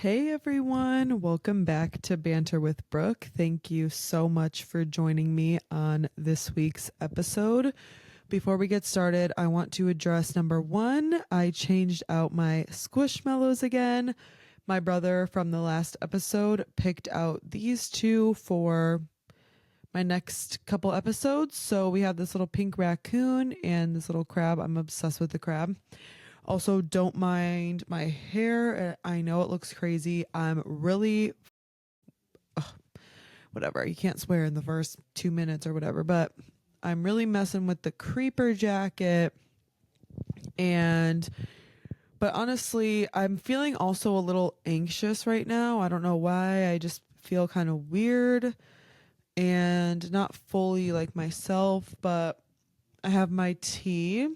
Hey everyone, welcome back to Banter with Brooke. Thank you so much for joining me on this week's episode. Before we get started, I want to address number one. I changed out my squishmallows again. My brother from the last episode picked out these two for my next couple episodes. So we have this little pink raccoon and this little crab. I'm obsessed with the crab. Also, don't mind my hair. I know it looks crazy. I'm really, whatever. You can't swear in the first 2 minutes or whatever, but I'm really messing with the creeper jacket. And, but honestly, I'm feeling also a little anxious right now. I don't know why. I just feel kind of weird and not fully like myself, but I have my tea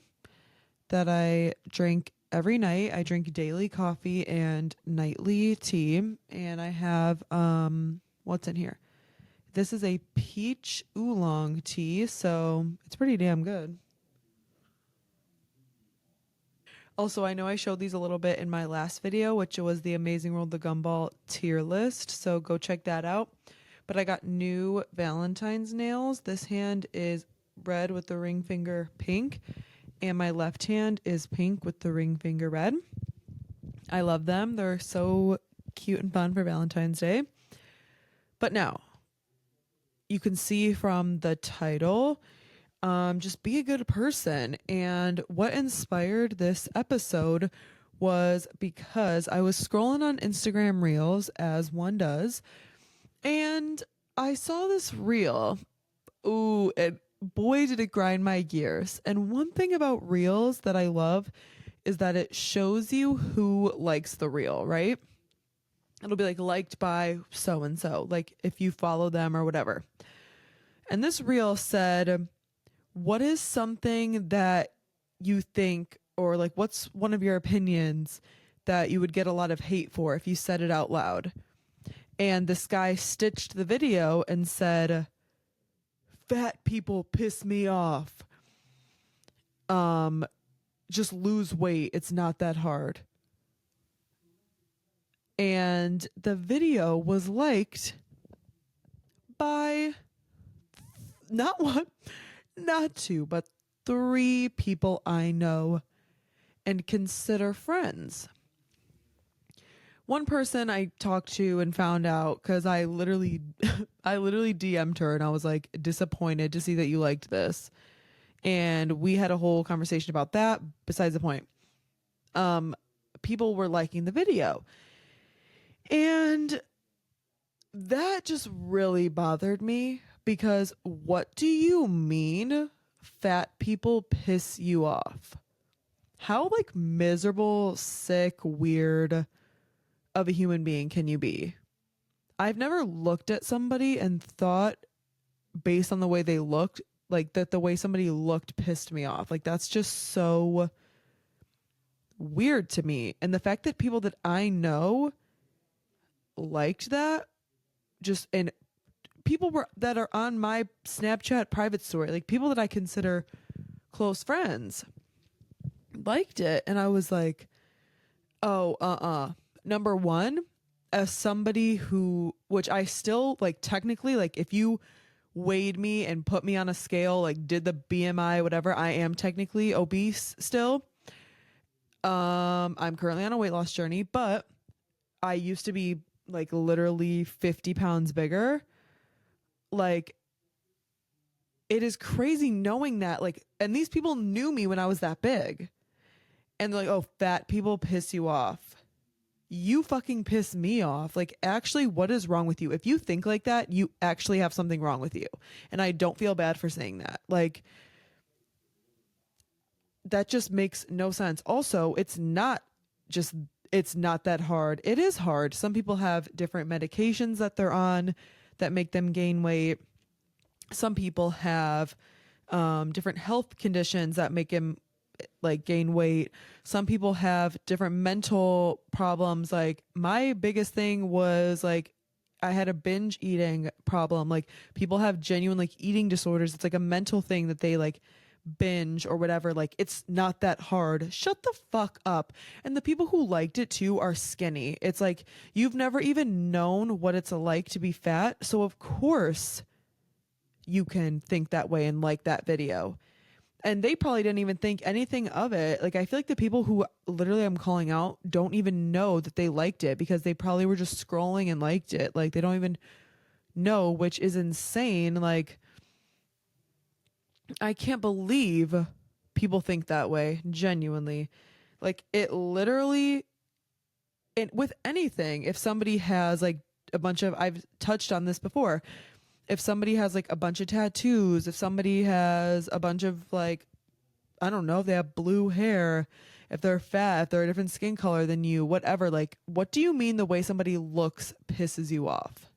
that I drink every night. I drink daily coffee and nightly tea. And I have what's in here? This is a peach oolong tea, so it's pretty damn good. Also, I know I showed these a little bit in my last video, which was the Amazing World of Gumball tier list, so go check that out. But I got new Valentine's nails. This hand is red with the ring finger pink, and my left hand is pink with the ring finger red. I love them. They're so cute and fun for Valentine's Day. But now, you can see from the title, just be a good person. And what inspired this episode was because I was scrolling on Instagram Reels, as one does, and I saw this reel. Ooh, and boy, did it grind my gears. And one thing about Reels that I love is that it shows you who likes the reel, right? It'll be like liked by so and so, like if you follow them or whatever. And this reel said, what is something that you think, or like what's one of your opinions that you would get a lot of hate for if you said it out loud? And this guy stitched the video and said, fat people piss me off. Just lose weight. It's not that hard. And the video was liked by not one, not two, but three people I know and consider friends. One person I talked to and found out because I literally I literally DM'd her and I was like disappointed to see that you liked this. And we had a whole conversation about that. Besides the point. People were liking the video. And that just really bothered me because what do you mean fat people piss you off? How like miserable, sick, weird of a human being can you be? I've never looked at somebody and thought based on the way they looked, like that the way somebody looked pissed me off. Like that's just so weird to me. And the fact that people that I know liked that just and people were that are on my Snapchat private story, like people that I consider close friends, liked it. And I was like, oh, number one, as somebody who, which I still like technically, like if you weighed me and put me on a scale, like did the BMI, whatever, I am technically obese still. I'm currently on a weight loss journey, but I used to be like literally 50 pounds bigger. Like it is crazy knowing that, like, and these people knew me when I was that big. And they're like, oh, fat people piss you off. You fucking piss me off. Like, actually, what is wrong with you? If you think like that, you actually have something wrong with you. And I don't feel bad for saying that. Like, that just makes no sense. Also, it's not that hard. It is hard. Some people have different medications that they're on that make them gain weight. Some people have different health conditions that make them like gain weight. Some people have different mental problems. Like my biggest thing was like I had a binge eating problem. Like people have genuine like eating disorders. It's like a mental thing that they like binge or whatever. Like, it's not that hard. Shut the fuck up. And the people who liked it too are skinny. It's like, you've never even known what it's like to be fat. So, of course, you can think that way and like that video. And they probably didn't even think anything of it. Like, I feel like the people who literally I'm calling out don't even know that they liked it because they probably were just scrolling and liked it. Like, they don't even know, which is insane. Like, I can't believe people think that way, genuinely. Like, it literally, and with anything, if somebody has like a bunch of, I've touched on this before, if somebody has like a bunch of tattoos, if somebody has a bunch of like, I don't know, if they have blue hair, if they're fat, if they're a different skin color than you, whatever, like, what do you mean the way somebody looks pisses you off?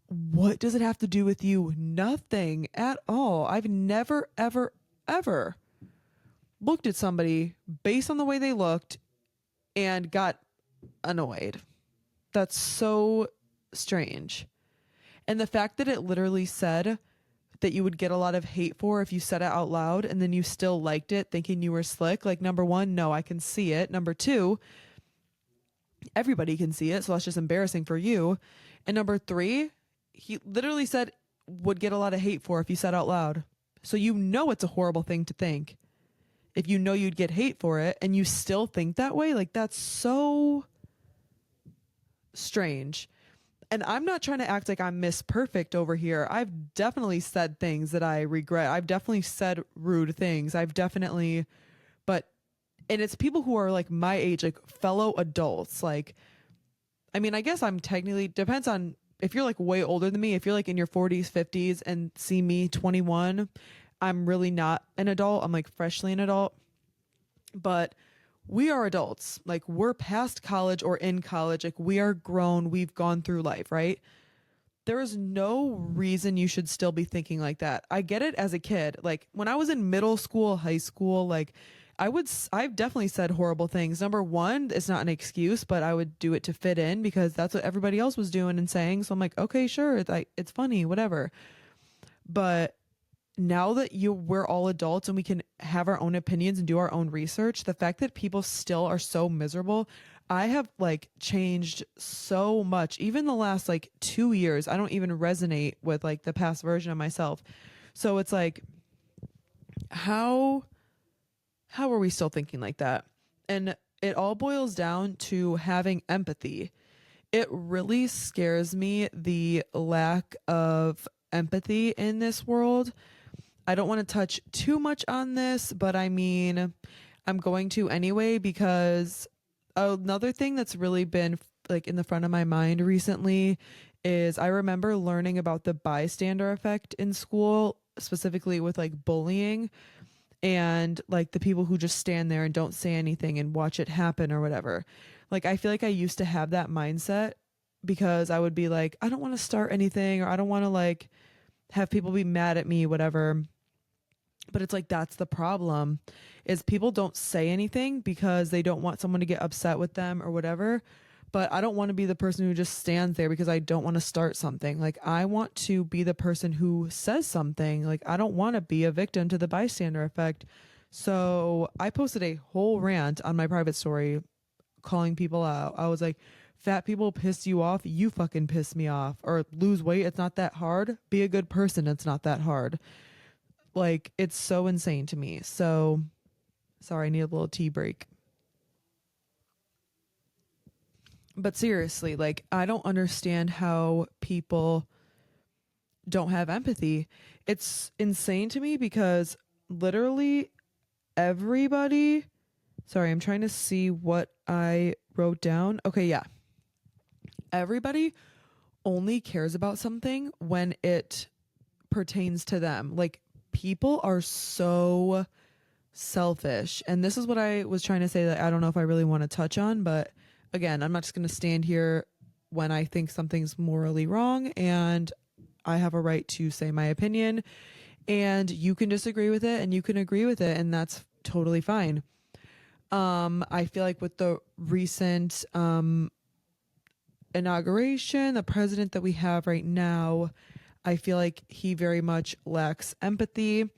What does it have to do with you? Nothing at all. I've never, ever, ever looked at somebody based on the way they looked and got annoyed. That's so strange. And the fact that it literally said that you would get a lot of hate for if you said it out loud and then you still liked it thinking you were slick. Like, number one, no, I can see it. Number two, everybody can see it. So that's just embarrassing for you. And number three, he literally said would get a lot of hate for if you said out loud. So you know it's a horrible thing to think. If you know you'd get hate for it and you still think that way, like, that's so strange. And I'm not trying to act like I'm Miss Perfect over here. I've definitely said things that I regret. I've definitely said rude things. I've definitely, but, and it's people who are like my age, like fellow adults. Like, I mean, I guess I'm technically, depends on if you're like way older than me, if you're like in your 40s, 50s and see me 21, I'm really not an adult. I'm like freshly an adult. But we are adults. Like, we're past college or in college. Like, we are grown. We've gone through life, right? There is no reason you should still be thinking like that. I get it as a kid. Like, when I was in middle school, high school, like, I've definitely said horrible things. Number one, it's not an excuse, but I would do it to fit in because that's what everybody else was doing and saying. So I'm like, okay, sure. It's funny, whatever. But now that we're all adults and we can have our own opinions and do our own research, the fact that people still are so miserable, I have like changed so much. Even the last like 2 years, I don't even resonate with like the past version of myself. So it's like, how are we still thinking like that? And it all boils down to having empathy. It really scares me, the lack of empathy in this world. I don't want to touch too much on this, but I mean, I'm going to anyway because another thing that's really been like in the front of my mind recently is I remember learning about the bystander effect in school, specifically with like bullying and like the people who just stand there and don't say anything and watch it happen or whatever. Like, I feel like I used to have that mindset because I would be like, I don't want to start anything or I don't want to like have people be mad at me, whatever. But it's like, that's the problem, is people don't say anything because they don't want someone to get upset with them or whatever. But I don't want to be the person who just stands there because I don't want to start something. Like, I want to be the person who says something. Like, I don't want to be a victim to the bystander effect. So I posted a whole rant on my private story calling people out. I was like, fat people piss you off, you fucking piss me off. Or lose weight, it's not that hard. Be a good person, it's not that hard. Like, it's so insane to me. So, sorry, I need a little tea break. But seriously, like, I don't understand how people don't have empathy. It's insane to me because literally everybody, sorry, I'm trying to see what I wrote down. Okay, yeah. Everybody only cares about something when it pertains to them. Like, people are so selfish. And this is what I was trying to say that I don't know if I really want to touch on, but again, I'm not just going to stand here when I think something's morally wrong, and I have a right to say my opinion, and you can disagree with it and you can agree with it, and that's totally fine. I feel like with the recent inauguration, the president that we have right now, I feel like he very much lacks empathy.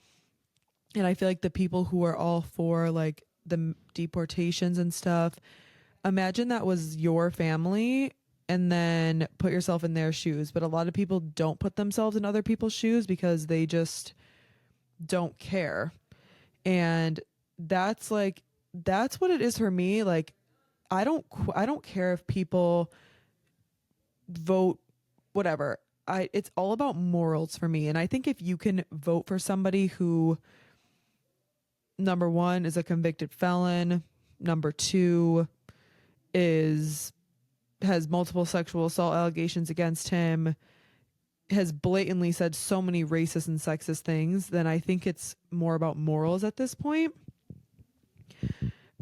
And I feel like the people who are all for like the deportations and stuff, imagine that was your family and then put yourself in their shoes. But a lot of people don't put themselves in other people's shoes because they just don't care. And that's like, that's what it is for me. Like, I don't care if people vote whatever. It's all about morals for me. And I think if you can vote for somebody who, number one, is a convicted felon, number two is has multiple sexual assault allegations against him, has blatantly said so many racist and sexist things, then I think it's more about morals at this point.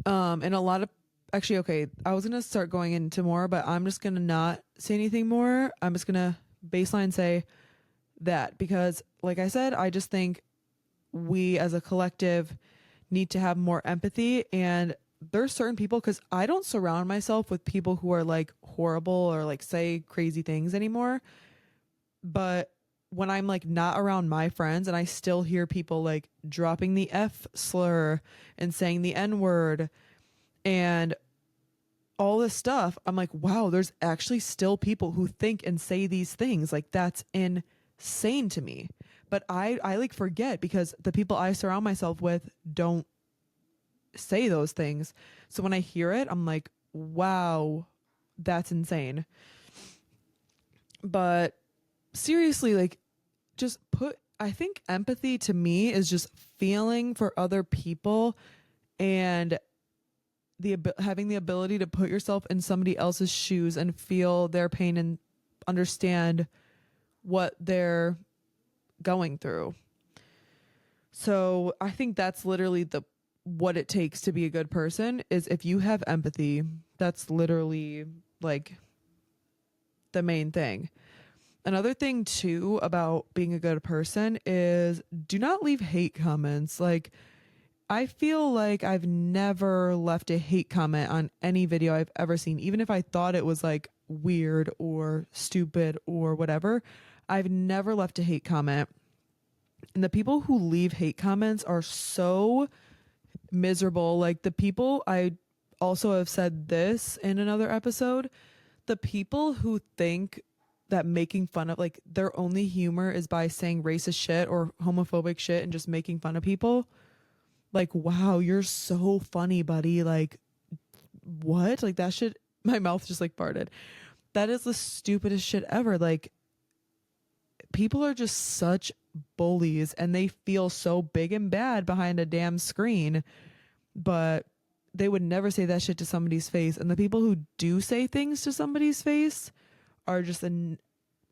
And a lot of actually, okay, I was gonna start going into more, but I'm just gonna not say anything more. I'm just gonna baseline say that because, like I said, I just think we as a collective need to have more empathy. And there's certain people, because I don't surround myself with people who are like horrible or like say crazy things anymore. But when I'm like not around my friends and I still hear people like dropping the F slur and saying the N word and all this stuff, I'm like, wow, there's actually still people who think and say these things. Like, that's insane to me. But I like forget because the people I surround myself with don't say those things. So when I hear it, I'm like, wow, that's insane. But seriously, like, just put, I think empathy to me is just feeling for other people and having the ability to put yourself in somebody else's shoes and feel their pain and understand what they're going through. So I think that's literally the what it takes to be a good person is if you have empathy. That's literally like the main thing. Another thing too about being a good person is do not leave hate comments. Like, I feel like I've never left a hate comment on any video I've ever seen, even if I thought it was like weird or stupid or whatever. I've never left a hate comment. And the people who leave hate comments are so miserable. Like, the people, I also have said this in another episode, the people who think that making fun of like their only humor is by saying racist shit or homophobic shit and just making fun of people. Like, wow, you're so funny, buddy. Like, what? Like, that shit, my mouth just like farted. That is the stupidest shit ever. Like, people are just such bullies and they feel so big and bad behind a damn screen, but they would never say that shit to somebody's face. And the people who do say things to somebody's face are just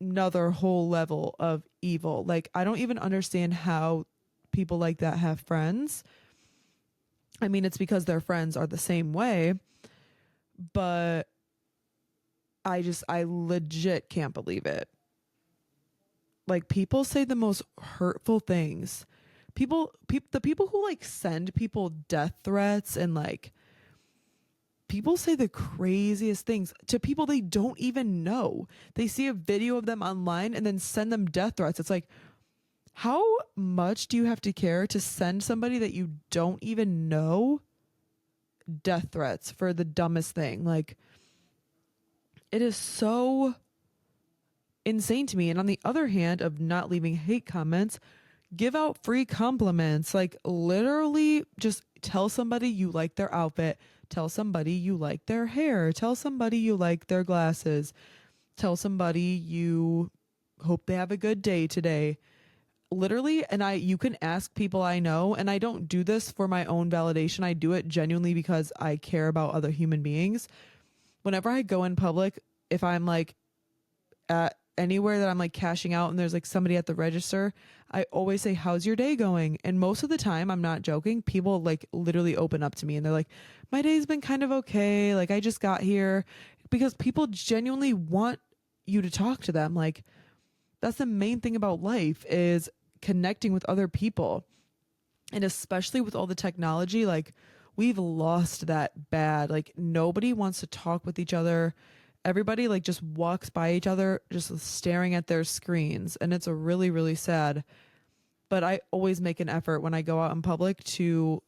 another whole level of evil. Like, I don't even understand how people like that have friends. I mean, it's because their friends are the same way, but I legit can't believe it. Like, people say the most hurtful things. The people who like send people death threats and like people say the craziest things to people they don't even know. They see a video of them online and then send them death threats. It's like, how much do you have to care to send somebody that you don't even know death threats for the dumbest thing? Like, it is so insane to me. And on the other hand, of not leaving hate comments, give out free compliments. Like, literally just tell somebody you like their outfit, tell somebody you like their hair, tell somebody you like their glasses, tell somebody you hope they have a good day today. Literally, and you can ask people I know, and I don't do this for my own validation. I do it genuinely because I care about other human beings. Whenever I go in public, if I'm like at anywhere that I'm like cashing out and there's like somebody at the register, I always say, how's your day going? And most of the time, I'm not joking, people like literally open up to me and they're like, my day's been kind of okay. Like, I just got here, because people genuinely want you to talk to them. Like, that's the main thing about life, is connecting with other people. And especially with all the technology, like, we've lost that bad. Like, nobody wants to talk with each other everybody like just walks by each other just staring at their screens, and it's a really really sad. But I always make an effort when I go out in public to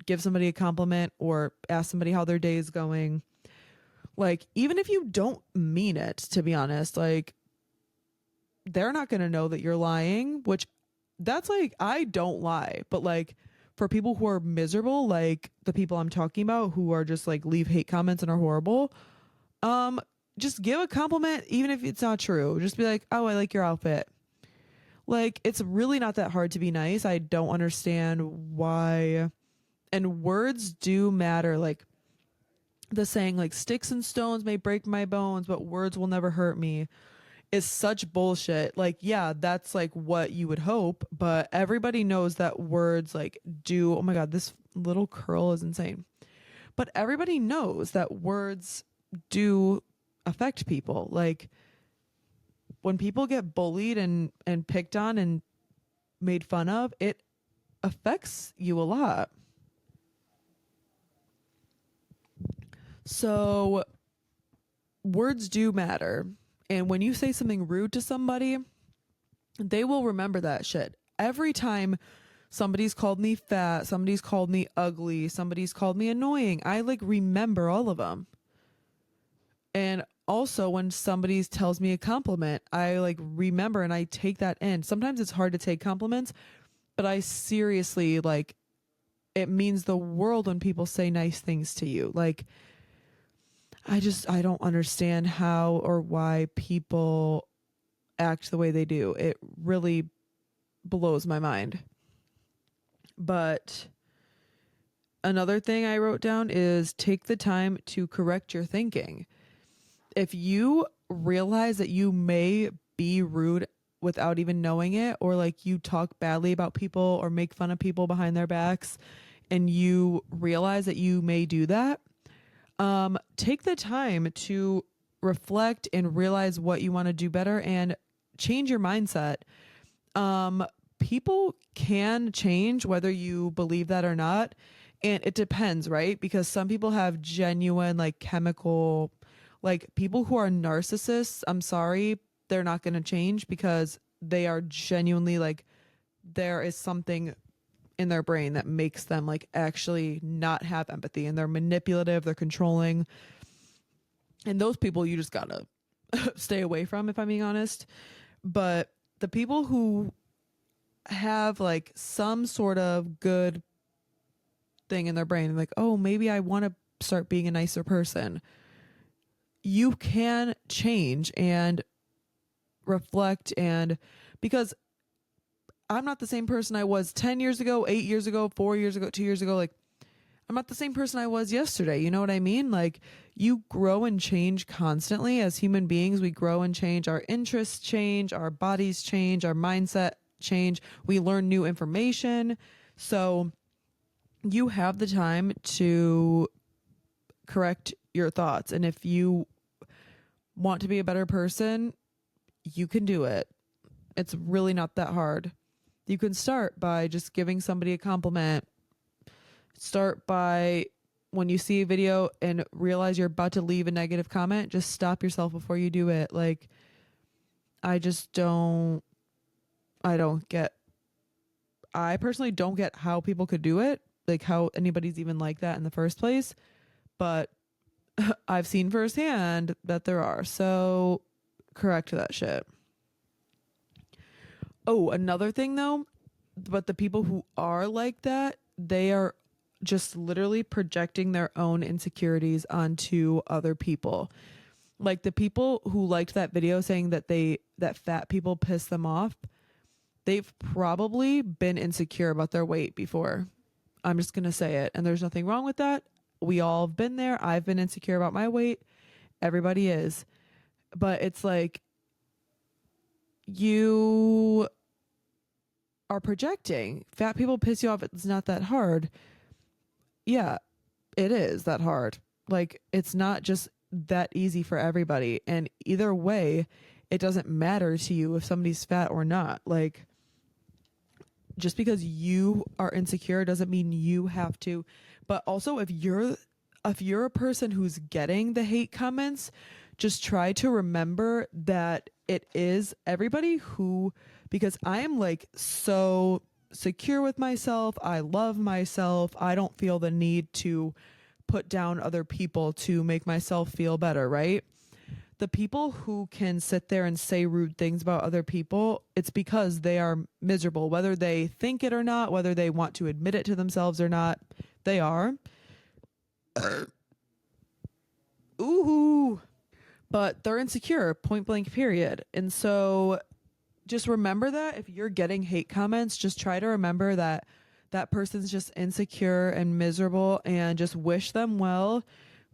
give somebody a compliment or ask somebody how their day is going. Like, even if you don't mean it, to be honest, like, they're not going to know that you're lying, which that's like, I don't lie. But like, for people who are miserable, like the people I'm talking about who are just like leave hate comments and are horrible, um, just give a compliment, even if it's not true. Just be like, oh, I like your outfit. Like, it's really not that hard to be nice. I don't understand why. And words do matter. Like, the saying, like, sticks and stones may break my bones, but words will never hurt me, is such bullshit. Like, yeah, that's like what you would hope, but everybody knows that words like do. Oh my God, this little curl is insane. But everybody knows that words do affect people. Like, when people get bullied and picked on and made fun of, it affects you a lot. So words do matter. And when you say something rude to somebody, they will remember that shit. Every time somebody's called me fat, somebody's called me ugly, somebody's called me annoying, I like remember all of them. And also when somebody tells me a compliment, I like remember and I take that in. Sometimes it's hard to take compliments, but I seriously like, it means the world when people say nice things to you. Like, I don't understand how or why people act the way they do. It really blows my mind. But another thing I wrote down is take the time to correct your thinking. If you realize that you may be rude without even knowing it, or like you talk badly about people or make fun of people behind their backs, and you realize that you may do that, take the time to reflect and realize what you want to do better and change your mindset. Um, People can change whether you believe that or not. And it depends, right? Because some people have genuine, like, chemical, like, people who are narcissists, I'm sorry, they're not going to change because they are genuinely, like, there is something in their brain that makes them, like, actually not have empathy, and they're manipulative, they're controlling. And those people you just gotta stay away from, if I'm being honest. But the people who have like some sort of good thing in their brain, like, oh, maybe I want to start being a nicer person, you can change and reflect. And because I'm not the same person I was 10 years ago, 8 years ago, 4 years ago, 2 years ago, like, I'm not the same person I was yesterday. You know what I mean? Like, you grow and change constantly as human beings. We grow and change. Our interests change, our bodies change, our mindset change. We learn new information. So you have the time to correct your thoughts. And if you want to be a better person, you can do it. It's really not that hard. You can start by just giving somebody a compliment. Start by, when you see a video and realize you're about to leave a negative comment, just stop yourself before you do it. Like, I just don't, I don't get, I personally don't get how people could do it, like how anybody's even like that in the first place. But I've seen firsthand that there are. So correct that shit. Oh, another thing though, but the people who are like that, they are just literally projecting their own insecurities onto other people. Like the people who liked that video saying that that fat people piss them off, they've probably been insecure about their weight before. I'm just going to say it. And there's nothing wrong with that. We all have been there. I've been insecure about my weight. Everybody is. But it's like, you are projecting. Fat people piss you off. It's not that hard. Yeah, it is that hard. Like, it's not just that easy for everybody. And either way, it doesn't matter to you if somebody's fat or not. Like, just because you are insecure doesn't mean you have to. But also, if you're if you're a person who's getting the hate comments, just try to remember that it is everybody who, because I am like so secure with myself. I love myself. I don't feel the need to put down other people to make myself feel better, right? The people who can sit there and say rude things about other people, it's because they are miserable, whether they think it or not, whether they want to admit it to themselves or not. They are. Ooh. But they're insecure, point blank, period. And so just remember that if you're getting hate comments, just try to remember that that person's just insecure and miserable, and just wish them well,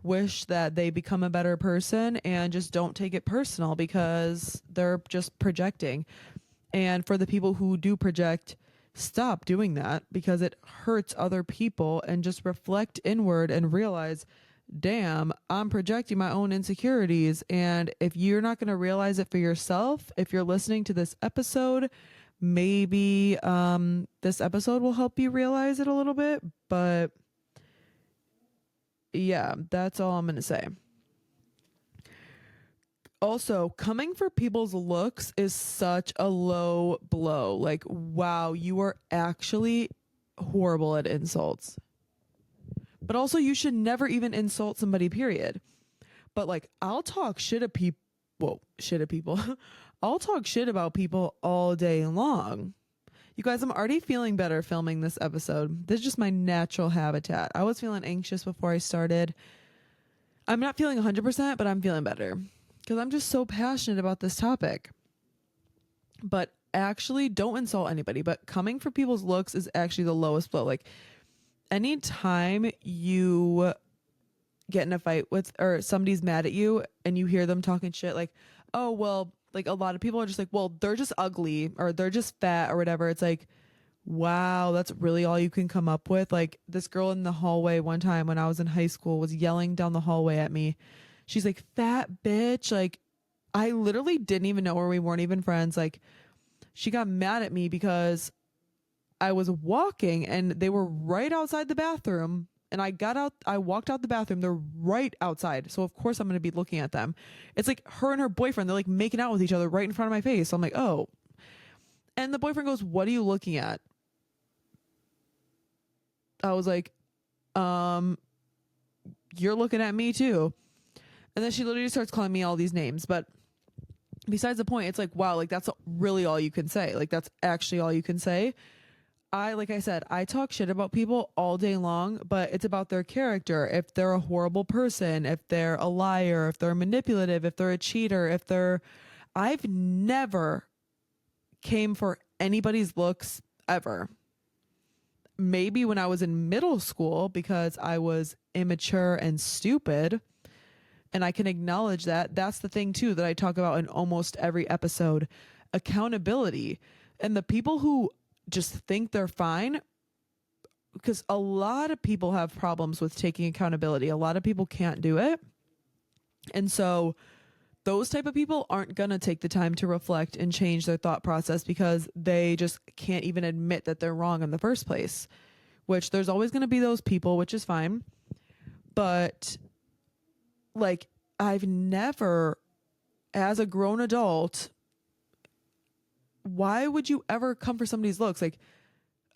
wish that they become a better person, and just don't take it personal because they're just projecting. And for the people who do project, stop doing that because it hurts other people, and just reflect inward and realize, damn, I'm projecting my own insecurities. And if you're not going to realize it for yourself, if you're listening to this episode, maybe this episode will help you realize it a little bit. But yeah, that's all I'm going to say. Also, coming for people's looks is such a low blow. Like, wow, you are actually horrible at insults. But also, you should never even insult somebody, period. But like, I'll talk shit at people. Whoa, shit at people. I'll talk shit about people all day long. You guys, I'm already feeling better filming this episode. This is just my natural habitat. I was feeling anxious before I started. I'm not feeling 100%, but I'm feeling better because I'm just so passionate about this topic. But actually, don't insult anybody. But coming for people's looks is actually the lowest blow. Like, anytime you get in a fight with, or somebody's mad at you and you hear them talking shit, like, oh, well, like, a lot of people are just like, well, they're just ugly or they're just fat or whatever. It's like, wow, that's really all you can come up with. Like, this girl in the hallway one time when I was in high school was yelling down the hallway at me. She's like, fat bitch. Like, I literally didn't even know her. We weren't even friends. Like, she got mad at me because I was walking and they were right outside the bathroom. And I walked out the bathroom. They're right outside. So, of course, I'm going to be looking at them. It's like her and her boyfriend, they're like making out with each other right in front of my face. So I'm like, oh. And the boyfriend goes, what are you looking at? I was like, um, you're looking at me too. And then she literally starts calling me all these names. But besides the point, it's like, wow, like, that's really all you can say. Like, that's actually all you can say. Like I said, I talk shit about people all day long, but it's about their character. If they're a horrible person, if they're a liar, if they're manipulative, if they're a cheater, I've never came for anybody's looks ever. Maybe when I was in middle school because I was immature and stupid. And I can acknowledge that. That's the thing, too, that I talk about in almost every episode: accountability. And the people who just think they're fine, because a lot of people have problems with taking accountability. A lot of people can't do it. And so those type of people aren't going to take the time to reflect and change their thought process because they just can't even admit that they're wrong in the first place, which there's always going to be those people, which is fine. But like, I've never, as a grown adult, why would you ever come for somebody's looks? Like,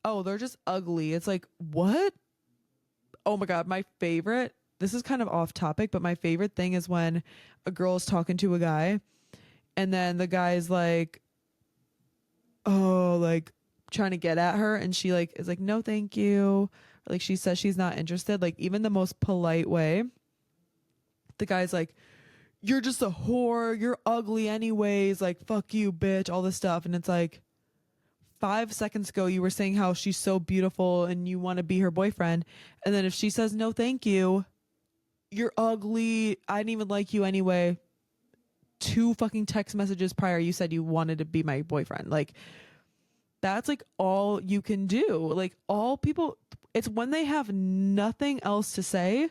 oh, they're just ugly. It's like, what? Oh my God, my favorite, this is kind of off topic, but my favorite thing is when a girl is talking to a guy and then the guy's like, oh, like, trying to get at her, and she like is like, no, thank you. Or, like, she says she's not interested, like, even the most polite way. The guy's like, you're just a whore, you're ugly anyways, like, fuck you, bitch, all this stuff. And it's like, 5 seconds ago you were saying how she's so beautiful and you want to be her boyfriend, and then if she says no thank you, you're ugly, I didn't even like you anyway. 2 fucking text messages prior you said you wanted to be my boyfriend. Like, that's like all you can do. Like, all people, it's when they have nothing else to say,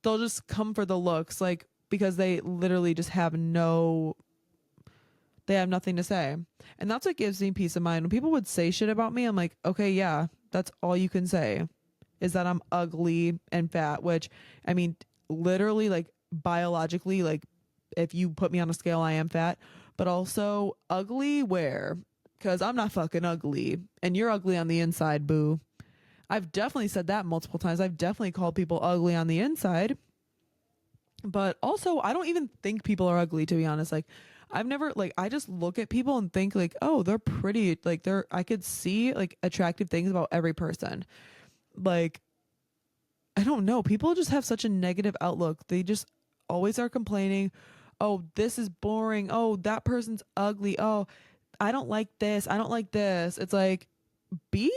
they'll just come for the looks, like, because they literally just have they have nothing to say. And that's what gives me peace of mind. When people would say shit about me, I'm like, okay, yeah, that's all you can say. is that I'm ugly and fat, which I mean, literally, like biologically, like if you put me on a scale, I am fat, but also ugly where? Because I'm not fucking ugly and you're ugly on the inside, boo. I've definitely said that multiple times. I've definitely called people ugly on the inside, but also I don't even think people are ugly, to be honest. Like, I've never, like, I just look at people and think like, oh, they're pretty. Like, I could see like attractive things about every person. Like, I don't know. People just have such a negative outlook. They just always are complaining. Oh, this is boring. Oh, that person's ugly. Oh, I don't like this. I don't like this. It's like, be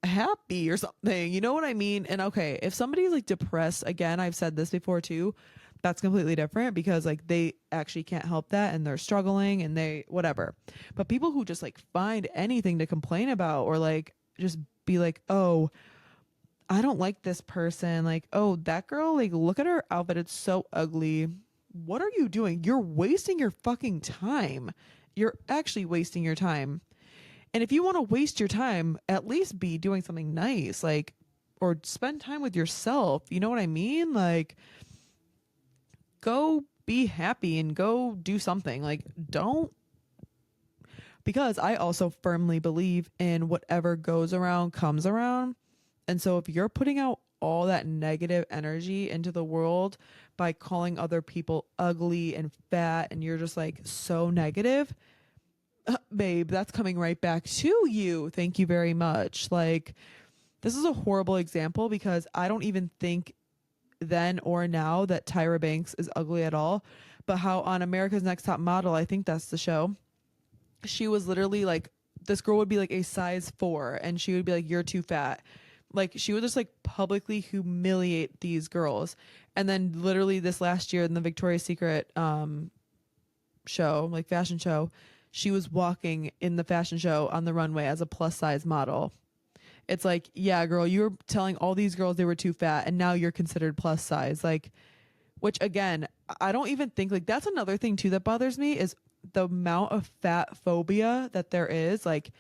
happy or something. You know what I mean? And okay, if somebody's like depressed, again, I've said this before too, that's completely different because like they actually can't help that and they're struggling and they whatever. But people who just like find anything to complain about or like just be like, oh, I don't like this person. Like, oh, that girl, like, look at her outfit. It's so ugly. What are you doing? You're wasting your fucking time. You're actually wasting your time. And if you want to waste your time, at least be doing something nice, like, or spend time with yourself. You know what I mean? Like, go be happy and go do something. Like, don't, because I also firmly believe in whatever goes around comes around. And so if you're putting out all that negative energy into the world by calling other people ugly and fat, and you're just like so negative, babe, that's coming right back to you. Thank you very much. Like, this is a horrible example because I don't even think then or now that Tyra Banks is ugly at all. But how on America's Next Top Model, I think that's the show, she was literally like, this girl would be like a size 4 and she would be like, you're too fat. Like, she would just like publicly humiliate these girls. And then literally this last year in the Victoria's Secret show, like fashion show, she was walking in the fashion show on the runway as a plus size model. It's like, yeah, girl, you were telling all these girls they were too fat and now you're considered plus size. Like, which again, I don't even think, like, that's another thing too that bothers me is the amount of fat phobia that there is. Like,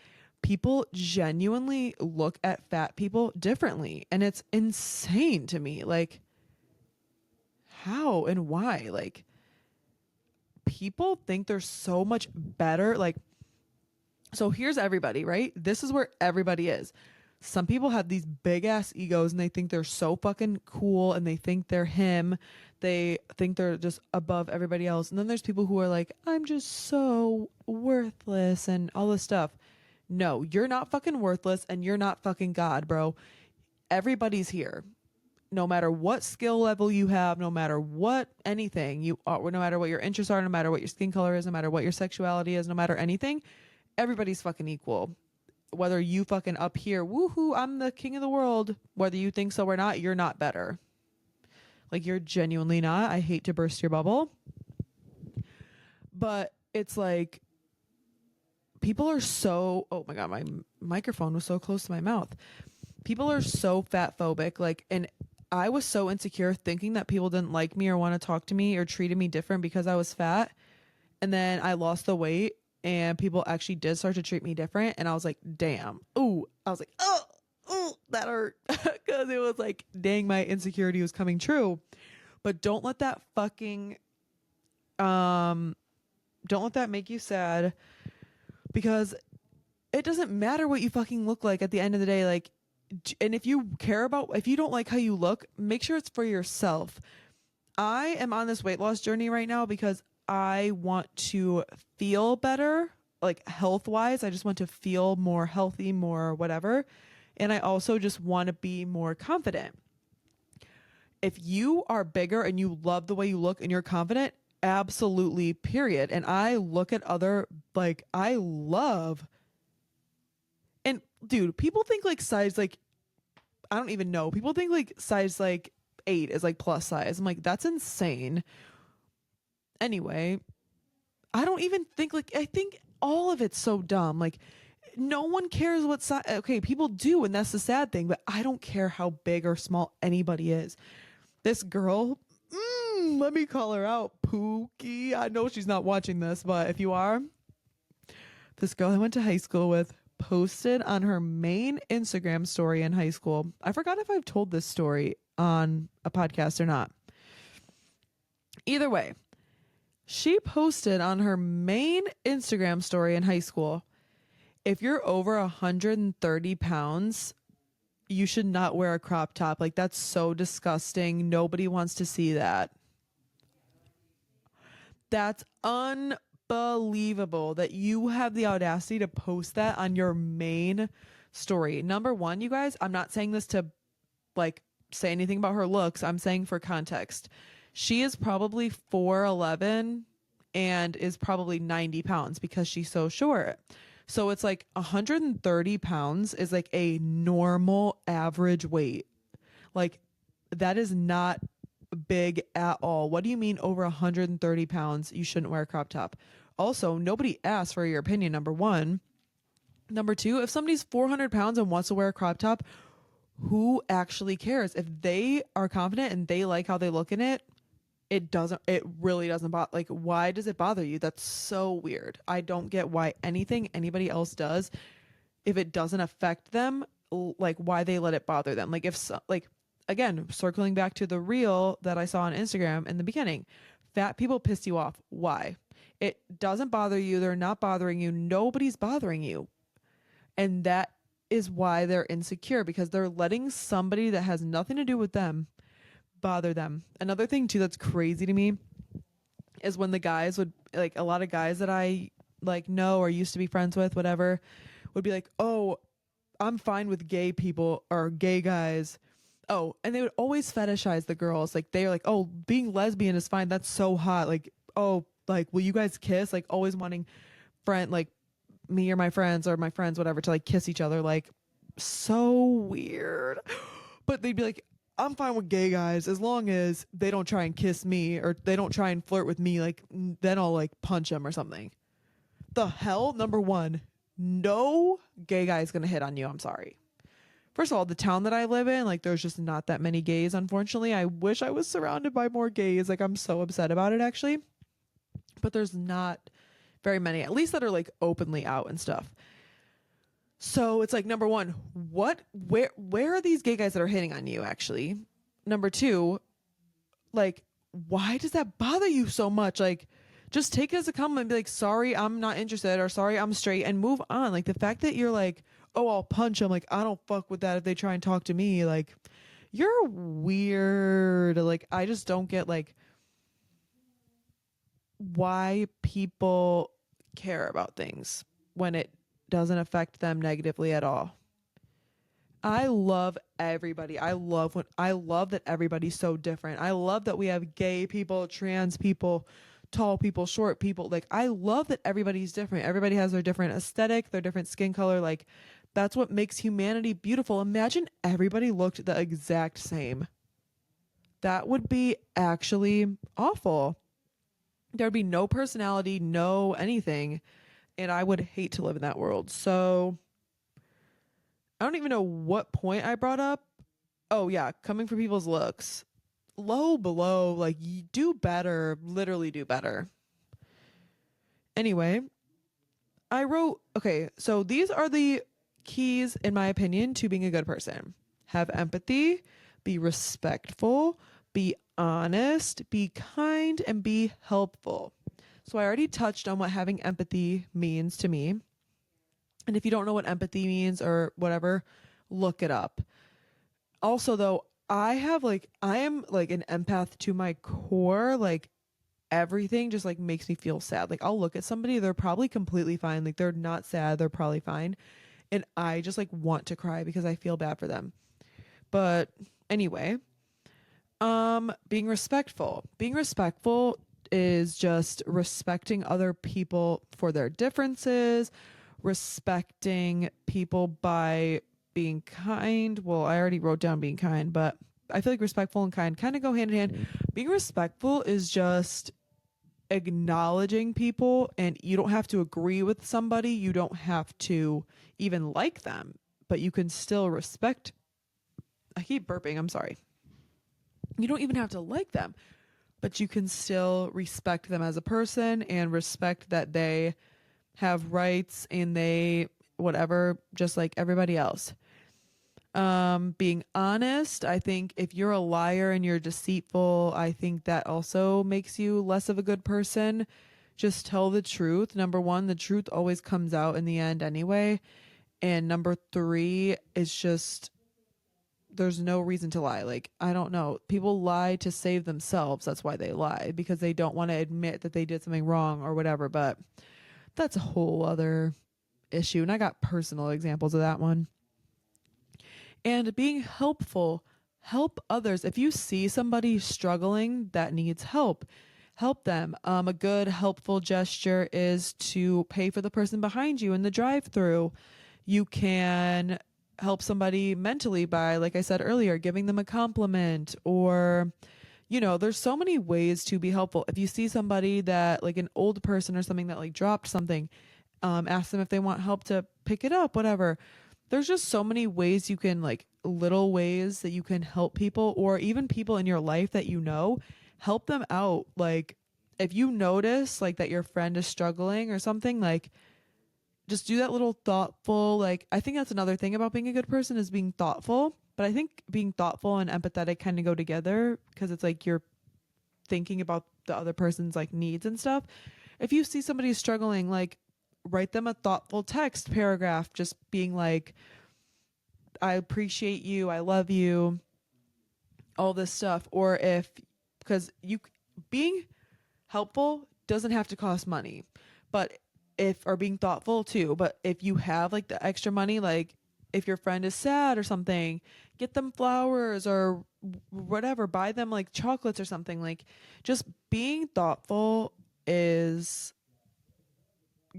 people genuinely look at fat people differently and it's insane to me. Like, how and why? Like, people think they're so much better. Like, so here's everybody, right? This is where everybody is. Some people have these big ass egos and they think they're so fucking cool and they think they're him. They think they're just above everybody else. And then there's people who are like, I'm just so worthless and all this stuff. No, you're not fucking worthless and you're not fucking God, bro. Everybody's here. No matter what skill level you have, no matter what anything you are, no matter what your interests are, no matter what your skin color is, no matter what your sexuality is, no matter anything, everybody's fucking equal. Whether you fucking up here, woohoo, I'm the king of the world, whether you think so or not, you're not better. Like, you're genuinely not. I hate to burst your bubble. But it's like, people are so, oh my God, my microphone was so close to my mouth. People are so fat phobic. Like, and I was so insecure thinking that people didn't like me or want to talk to me or treated me different because I was fat. And then I lost the weight and people actually did start to treat me different. And I was like, damn. Ooh, I was like, oh, that hurt. Because it was like, dang, my insecurity was coming true. But don't let that fucking, don't let that make you sad because it doesn't matter what you fucking look like at the end of the day. Like, and if you care about, if you don't like how you look, make sure it's for yourself. I am on this weight loss journey right now because I want to feel better, like health wise. I just want to feel more healthy, more whatever. And I also just want to be more confident. If you are bigger and you love the way you look and you're confident, absolutely, period. And I look at other, like, I love, and dude, people think like size, like, I don't even know. People think like size like 8 is like plus size. I'm like, that's insane. Anyway, I don't even think, like, I think all of it's so dumb. Like, no one cares what size. Okay, people do, and that's the sad thing, but I don't care how big or small anybody is. This girl, let me call her out, Pookie. I know she's not watching this, but if you are, this girl I went to high school with, posted on her main Instagram story in high school. I forgot if I've told this story on a podcast or not. Either way, she posted on her main Instagram story in high school, if you're over 130 pounds, you should not wear a crop top. Like, that's so disgusting. Nobody wants to see that. That's unbelievable that you have the audacity to post that on your main story. Number one, you guys, I'm not saying this to like say anything about her looks. I'm saying for context. She is probably 4'11" and is probably 90 pounds because she's so short. So it's like 130 pounds is like a normal average weight. Like, that is not big at all. What do you mean over 130 pounds? You shouldn't wear a crop top. Also, nobody asked for your opinion, number one. Number two, if somebody's 400 pounds and wants to wear a crop top, who actually cares? If they are confident and they like how they look in it, it really doesn't bother. Like, why does it bother you? That's so weird. I don't get why anything anybody else does, if it doesn't affect them, like why they let it bother them. Like, if so, like, again, circling back to the reel that I saw on Instagram in the beginning, fat people piss you off. Why? It doesn't bother you. They're not bothering you. Nobody's bothering you. And that is why they're insecure, because they're letting somebody that has nothing to do with them bother them. Another thing too that's crazy to me is when the guys would, like, a lot of guys that I like know or used to be friends with, whatever, would be like, "Oh, I'm fine with gay people or gay guys." Oh, and they would always fetishize the girls. Like, they're like, "Oh, being lesbian is fine. That's so hot." Like, "Oh, like, will you guys kiss?" Like, always wanting like me or my friends whatever to like kiss each other. Like, so weird. But they'd be like, "I'm fine with gay guys as long as they don't try and kiss me or they don't try and flirt with me. Like, then I'll like punch them or something." The hell? Number one, no gay guy is gonna hit on you. I'm sorry. First of all, the town that I live in, like, there's just not that many gays, unfortunately. I wish I was surrounded by more gays. Like, I'm so upset about it, actually. But there's not very many, at least that are like openly out and stuff. So it's like, number one, where are these gay guys that are hitting on you, actually? Number two, like, why does that bother you so much? Like, just take it as a compliment and be like, "Sorry, I'm not interested," or "Sorry, I'm straight," and move on. Like, the fact that you're like, "Oh, I'll punch them," like, I don't fuck with that if they try and talk to me. Like, you're weird. Like, I just don't get like why people care about things when it doesn't affect them negatively at all. I love everybody. I love that everybody's so different. I love that we have gay people, trans people, tall people, short people. Like, I love that everybody's different. Everybody has their different aesthetic, their different skin color. Like, that's what makes humanity beautiful. Imagine everybody looked the exact same. That would be actually awful. There'd be no personality, no anything, and I would hate to live in that world. So, I don't even know what point I brought up. Oh yeah, coming for people's looks. Low below, like, you do better, literally do better. Anyway, I wrote, okay, so these are the keys, in my opinion, to being a good person. Have empathy, be respectful, be honest, be kind, and be helpful. So I already touched on what having empathy means to me. And if you don't know what empathy means or whatever, look it up. Also, though, I am like an empath to my core. Like, everything just like makes me feel sad. Like, I'll look at somebody, they're probably completely fine. Like, they're not sad, they're probably fine. And I just like want to cry because I feel bad for them. But anyway, being respectful. Being respectful is just respecting other people for their differences, respecting people by being kind. Well, I already wrote down being kind, but I feel like respectful and kind of go hand in hand. Being respectful is just acknowledging people, and you don't have to agree with somebody. You don't have to even like them, but you can still respect. I keep burping. I'm sorry. You don't even have to like them, but you can still respect them as a person and respect that they have rights and they whatever, just like everybody else. Being honest, I think if you're a liar and you're deceitful, I think that also makes you less of a good person. Just tell the truth. Number one, the truth always comes out in the end anyway. And number three is just there's no reason to lie. Like, I don't know. People lie to save themselves. That's why they lie, because they don't want to admit that they did something wrong or whatever. But that's a whole other issue. And I got personal examples of that one. And being helpful, help others. If you see somebody struggling that needs help, help them. A good helpful gesture is to pay for the person behind you in the drive-through. You can help somebody mentally by, like I said earlier, giving them a compliment, or there's so many ways to be helpful. If you see somebody that, like an old person or something that like dropped something, ask them if they want help to pick it up, whatever. There's just so many ways you can, like little ways that you can help people, or even people in your life that help them out. Like if you notice like that your friend is struggling or something, like just do that little thoughtful, like I think that's another thing about being a good person is being thoughtful. But I think being thoughtful and empathetic kind of go together, because it's like you're thinking about the other person's like needs and stuff. If you see somebody struggling, like write them a thoughtful text paragraph just being like, I appreciate you, I love you, all this stuff. Or if, because you being helpful doesn't have to cost money, but if, or being thoughtful too, but if you have like the extra money, like if your friend is sad or something, get them flowers or whatever, buy them like chocolates or something. Like just being thoughtful is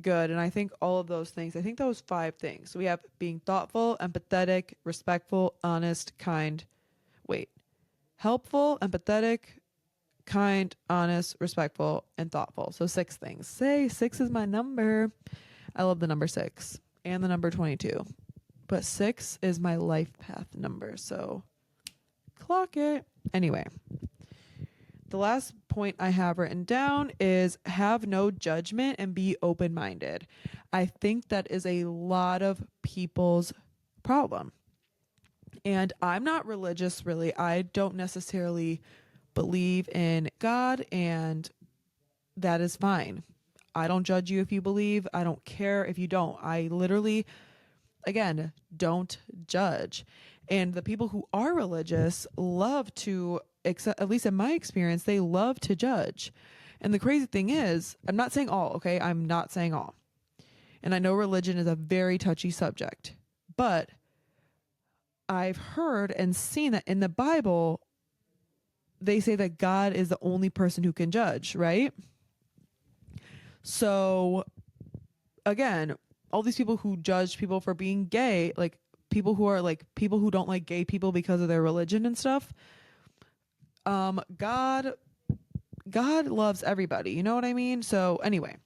good. And I think all of those things, I think those 5 things. So we have being thoughtful, empathetic, respectful, honest, kind. Wait, helpful, empathetic, kind, honest, respectful, and thoughtful. So 6 things. Say 6 is my number. I love the number 6 and the number 22. But 6 is my life path number. So clock it. Anyway, the last point I have written down is have no judgment and be open minded. I think that is a lot of people's problem. And I'm not religious, really. I don't necessarily believe in God, and that is fine. I don't judge you if you believe. I don't care if you don't. I literally, again, don't judge. And the people who are religious love to, at least in my experience, they love to judge. And the crazy thing is, I'm not saying all, okay? I'm not saying all. And I know religion is a very touchy subject, but I've heard and seen that in the Bible, they say that God is the only person who can judge, right? So again, all these people who judge people for being gay, like people who are like people who don't like gay people because of their religion and stuff, God loves everybody, you know what I mean? So anyway,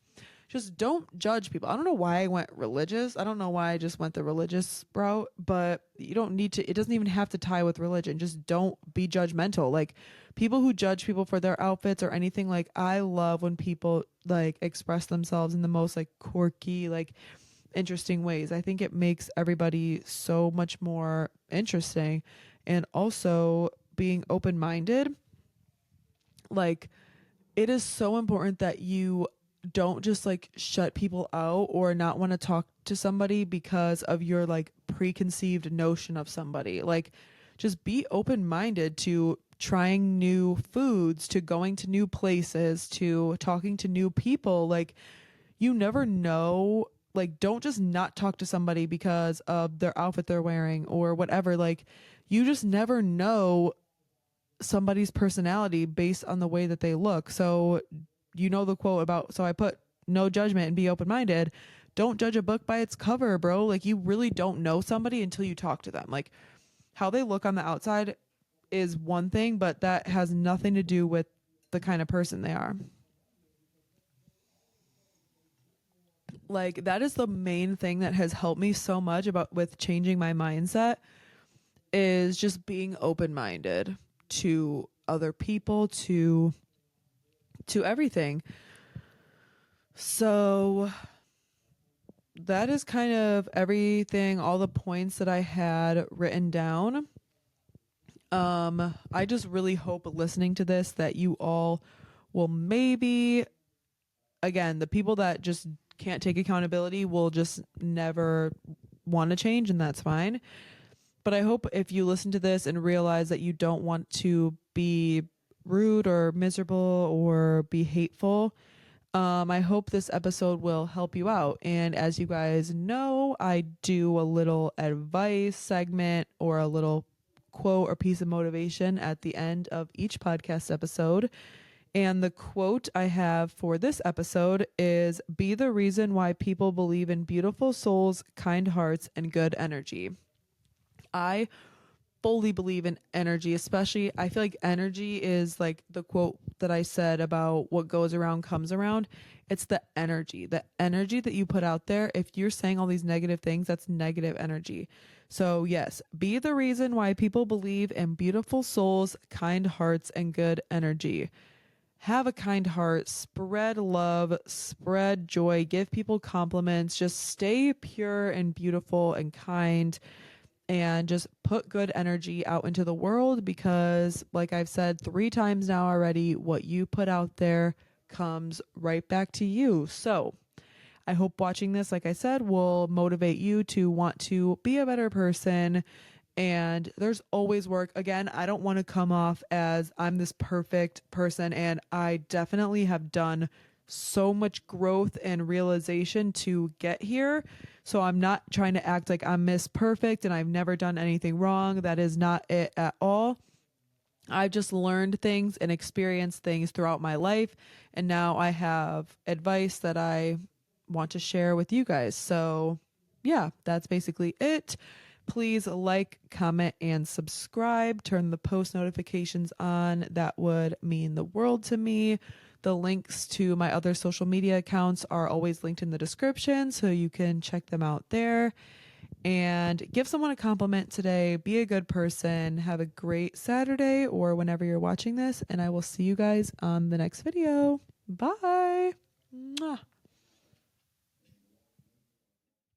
just don't judge people. I don't know why I went religious. I don't know why I just went the religious route, but you don't need to, it doesn't even have to tie with religion. Just don't be judgmental. Like people who judge people for their outfits or anything, like I love when people like express themselves in the most like quirky, like interesting ways. I think it makes everybody so much more interesting. And also being open-minded, like it is so important that you don't just like shut people out or not want to talk to somebody because of your like preconceived notion of somebody. Like just be open-minded to trying new foods, to going to new places, to talking to new people. Like you never know, like don't just not talk to somebody because of their outfit they're wearing or whatever. Like you just never know somebody's personality based on the way that they look. So you know the quote about, so I put no judgment and be open-minded. Don't judge a book by its cover, bro. Like you really don't know somebody until you talk to them. Like how they look on the outside is one thing, but that has nothing to do with the kind of person they are. Like that is the main thing that has helped me so much about with changing my mindset is just being open-minded to other people, to everything. So that is kind of everything, all the points that I had written down. I just really hope listening to this that you all will maybe, again, the people that just can't take accountability will just never want to change, and that's fine. But I hope if you listen to this and realize that you don't want to be rude or miserable or be hateful, I hope this episode will help you out. And as you guys know, I do a little advice segment or a little quote or piece of motivation at the end of each podcast episode. And the quote I have for this episode is, "Be the reason why people believe in beautiful souls, kind hearts, and good energy." I fully believe in energy, especially I feel like energy is like the quote that I said about what goes around comes around. It's the energy that you put out there. If you're saying all these negative things, that's negative energy. So yes, be the reason why people believe in beautiful souls, kind hearts, and good energy. Have a kind heart, spread love, spread joy, give people compliments, just stay pure and beautiful and kind, and just put good energy out into the world, because like I've said 3 times now already, what you put out there comes right back to you. So I hope watching this, like I said, will motivate you to want to be a better person. And there's always work. Again, I don't want to come off as I'm this perfect person, and I definitely have done so much growth and realization to get here. So I'm not trying to act like I'm Miss Perfect and I've never done anything wrong. That is not it at all. I've just learned things and experienced things throughout my life, and now I have advice that I want to share with you guys. So, yeah, that's basically it. Please like, comment, and subscribe. Turn the post notifications on. That would mean the world to me. The links to my other social media accounts are always linked in the description, so you can check them out there. And give someone a compliment today. Be a good person. Have a great Saturday or whenever you're watching this. And I will see you guys on the next video. Bye. Mwah.